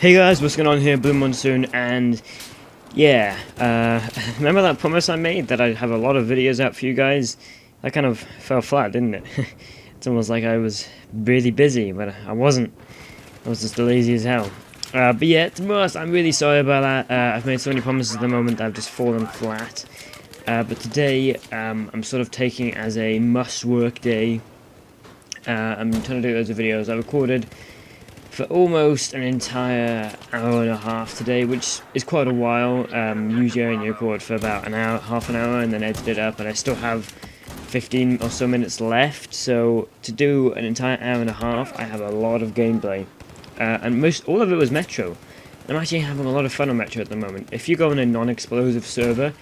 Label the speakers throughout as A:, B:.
A: Hey guys, what's going on here? Blue Monsoon, and yeah, remember that promise I made that I'd have a lot of videos out for you guys? That kind of fell flat, didn't it? It's almost like I was really busy, but I wasn't. I was just lazy as hell. But yeah, to be honest, I'm really sorry about that. I've made so many promises at the moment that I've just fallen flat. But today, I'm sort of taking it as a must-work day. I'm trying to do loads of videos. I recorded for almost an entire hour and a half today, which is quite a while. Usually I only record for about an hour, half an hour, and then edit it up, and I still have 15 or so minutes left, so to do an entire hour and a half, I have a lot of gameplay. And all of it was Metro. I'm actually having a lot of fun on Metro at the moment. If you go on a non-explosive server,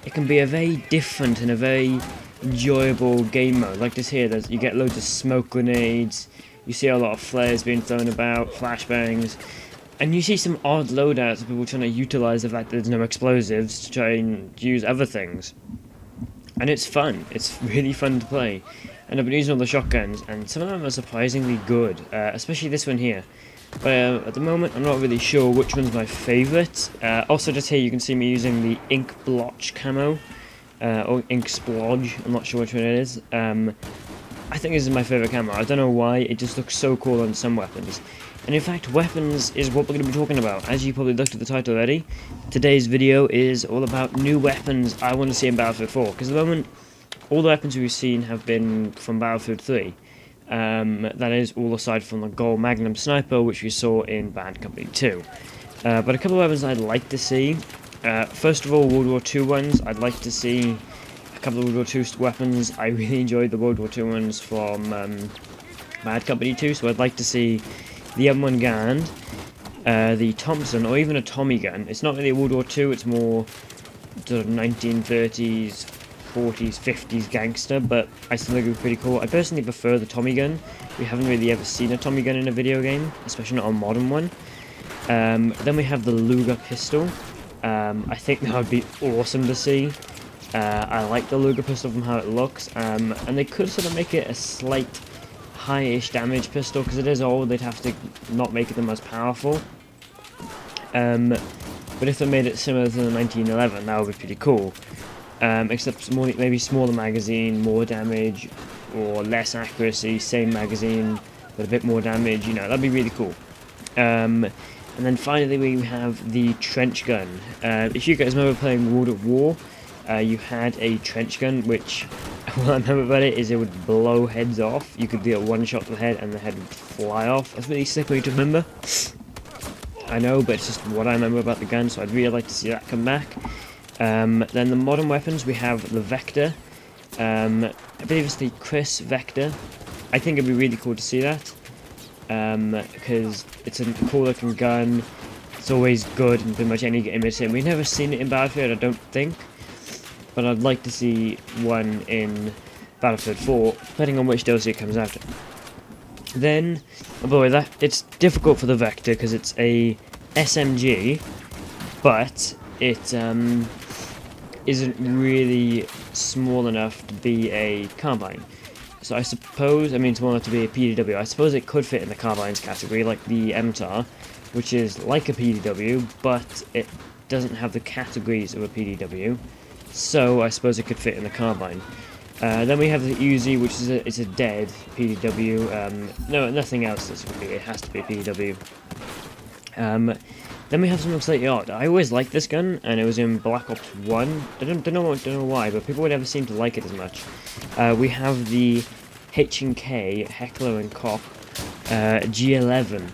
A: it can be a very different and a very enjoyable game mode. Like this here, you get loads of smoke grenades, you see a lot of flares being thrown about, flashbangs, and you see some odd loadouts of people trying to utilize the fact that there's no explosives to try and use other things. And it's fun. It's really fun to play. And I've been using all the shotguns, and some of them are surprisingly good, especially this one here. But at the moment, I'm not really sure which one's my favourite. Also, just here you can see me using the Ink Blotch camo, or Ink Splodge. I'm not sure which one it is. I think this is my favourite camo. I don't know why, it just looks so cool on some weapons. And in fact, weapons is what we're going to be talking about. As you probably looked at the title already, today's video is all about new weapons I want to see in Battlefield 4. Because at the moment, all the weapons we've seen have been from Battlefield 3. That is all aside from the Gold Magnum Sniper, which we saw in Bad Company 2. But a couple of weapons I'd like to see. First of all, World War II ones. I'd like to see a couple of World War II weapons. I really enjoyed the World War II ones from Bad Company 2, so I'd like to see the M1 Garand, the Thompson, or even a Tommy gun. It's not really a World War II, it's more sort of 1930s, 40s, 50s gangster, but I still think it would be pretty cool. I personally prefer the Tommy gun. We haven't really ever seen a Tommy gun in a video game, especially not a modern one. Then we have the Luger pistol. I think that would be awesome to see. I like the Luger pistol from how it looks, and they could sort of make it a slight high-ish damage pistol, because it is old. They'd have to not make it the most powerful. But if they made it similar to the 1911, that would be pretty cool. Except maybe smaller magazine, more damage, or less accuracy, same magazine, but a bit more damage, you know, that'd be really cool. And then finally we have the trench gun. If you guys remember playing World at War, you had a trench gun, which, what I remember about it is it would blow heads off. You could deal one shot to the head and the head would fly off. That's really sick way to remember. I know, but it's just what I remember about the gun, so I'd really like to see that come back. Then the modern weapons, we have the Vector. I believe it's the Chris Vector. I think it'd be really cool to see that, because it's a cool looking gun. It's always good in pretty much any game it's in. We've never seen it in Battlefield, I don't think, but I'd like to see one in Battlefield 4, depending on which DLC it comes out. Then, oh boy, it's difficult for the Vector because it's a SMG, but it isn't really small enough to be a carbine. So I suppose, I mean small enough to be a PDW, I suppose it could fit in the carbines category, like the MTAR, which is like a PDW, but it doesn't have the categories of a PDW, so I suppose it could fit in the carbine. Then we have the Uzi, which is it's a dead PDW, no, nothing else it has to be a PDW. Then we have something slightly odd. I always liked this gun, and it was in Black Ops 1. I don't know why, but people would never seem to like it as much. We have the H&K, Heckler & Koch, G11.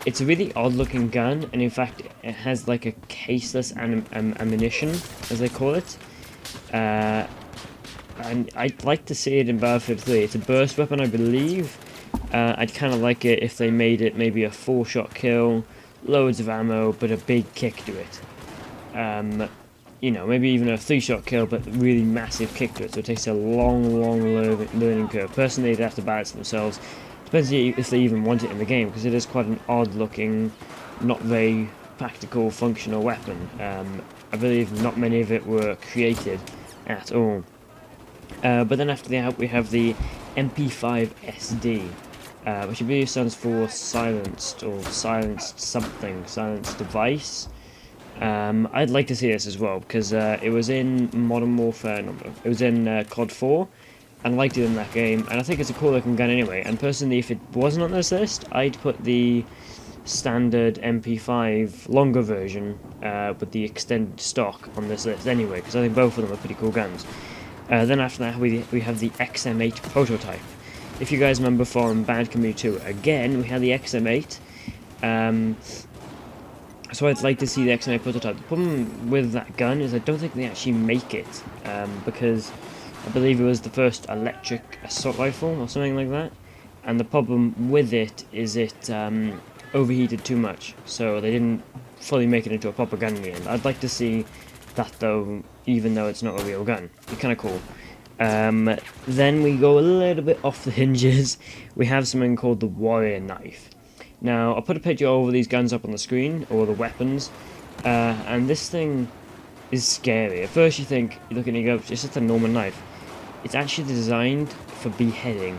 A: It's a really odd-looking gun, and in fact, it has like a caseless ammunition, as they call it. And I'd like to see it in Battlefield 3. It's a burst weapon, I believe. I'd kind of like it if they made it maybe a 4-shot kill, loads of ammo, but a big kick to it. You know, maybe even a 3-shot kill, but really massive kick to it, so it takes a long learning curve. Personally, they'd have to balance themselves. Depends if they even want it in the game, because it is quite an odd-looking, not very practical, functional weapon. I believe not many of it were created at all. But then after that, we have the MP5 SD. which I believe stands for silenced or silenced something, silenced device. I'd like to see this as well because it was in Modern Warfare. No, it was in COD 4, and I liked it in that game. And I think it's a cool looking gun anyway. And personally, if it wasn't on this list, I'd put the standard MP5 longer version with the extended stock on this list anyway, because I think both of them are pretty cool guns. Then after that, we have the XM8 prototype. If you guys remember from Bad Community 2, again, we had the XM8. So I'd like to see the XM8 prototype. The problem with that gun is I don't think they actually make it, because I believe it was the first electric assault rifle or something like that. And the problem with it is it overheated too much, so they didn't fully make it into a proper gun in the end. I'd like to see that though, even though it's not a real gun. It's kind of cool. Then we go a little bit off the hinges. We have something called the Warrior Knife. Now, I'll put a picture of all these guns up on the screen, or the weapons, and this thing is scary. At first you think, you look at it and you go, it's just a normal knife. It's actually designed for beheading.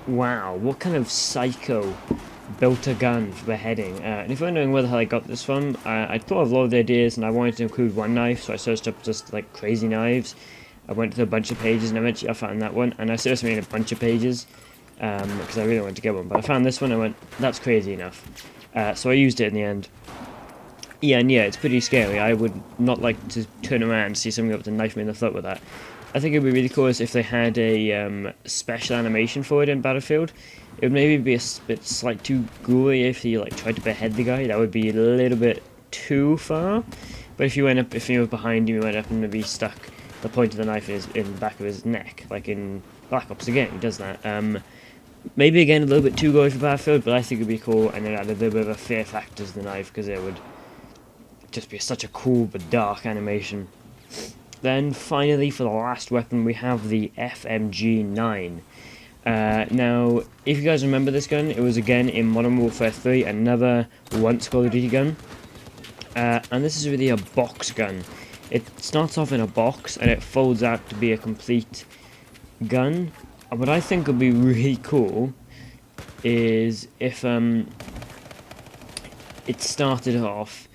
A: Wow, what kind of psycho built a gun for beheading? And if you're wondering where the hell I got this from, I thought of a lot of the ideas and I wanted to include one knife, so I searched up just like crazy knives. I went to a bunch of pages and eventually I found that one, and I seriously made a bunch of pages because I really wanted to get one, but I found this one and I went, that's crazy enough. So I used it in the end. Yeah, and yeah, it's pretty scary. I would not like to turn around and see someone up to knife me in the throat with that. I think it would be really cool if they had a special animation for it in Battlefield. It would maybe be a bit slight too gory if you like tried to behead the guy. That would be a little bit too far. But if you went up, if you were behind him, you went up and maybe stuck the point of the knife in the back of his neck, like in Black Ops again, he does that. Maybe again a little bit too gory for Battlefield, but I think it'd be cool, and then add a little bit of a fear factor to the knife because it would just be such a cool but dark animation. Then finally, for the last weapon, we have the FMG9. Now, if you guys remember this gun, it was again in Modern Warfare 3, another once Call of Duty gun. And this is really a box gun. It starts off in a box and it folds out to be a complete gun. And what I think would be really cool is if it started off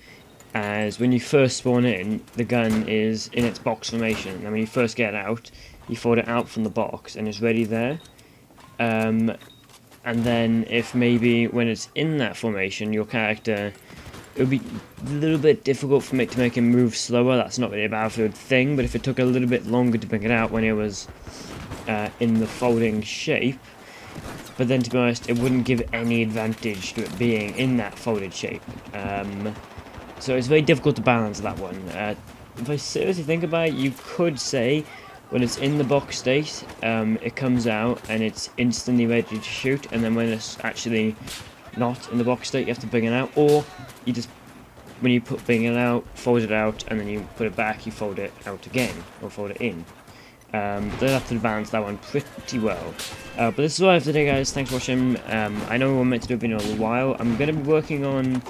A: as when you first spawn in, the gun is in its box formation, and when you first get out, you fold it out from the box and it's ready there. And then if maybe when it's in that formation, your character, it would be a little bit difficult for it to make him move slower. That's not really a Battlefield thing, but if it took a little bit longer to bring it out when it was in the folding shape, but then to be honest, it wouldn't give any advantage to it being in that folded shape. So it's very difficult to balance that one. If I seriously think about it, you could say when it's in the box state, it comes out and it's instantly ready to shoot, and then when it's actually not in the box state, you have to bring it out, or you just, when you bring it out, fold it out, and then you put it back, you fold it out again, or fold it in. They'll have to balance that one pretty well. But this is all I have today, guys. Thanks for watching. I know we were meant to do a video in a little while. I'm going to be working on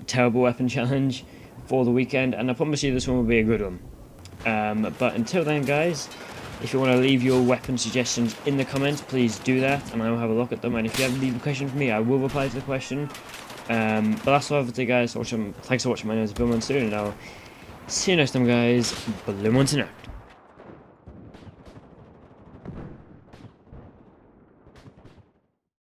A: Terrible Weapon Challenge for the weekend, and I promise you this one will be a good one. But until then, guys, if you want to leave your weapon suggestions in the comments, please do that, and I will have a look at them. And if you have leave a question for me, I will reply to the question. But that's all I have for today, guys. Thanks for watching. My name is Bill Monsoon, and I'll see you next time, guys. Blue Mountain out.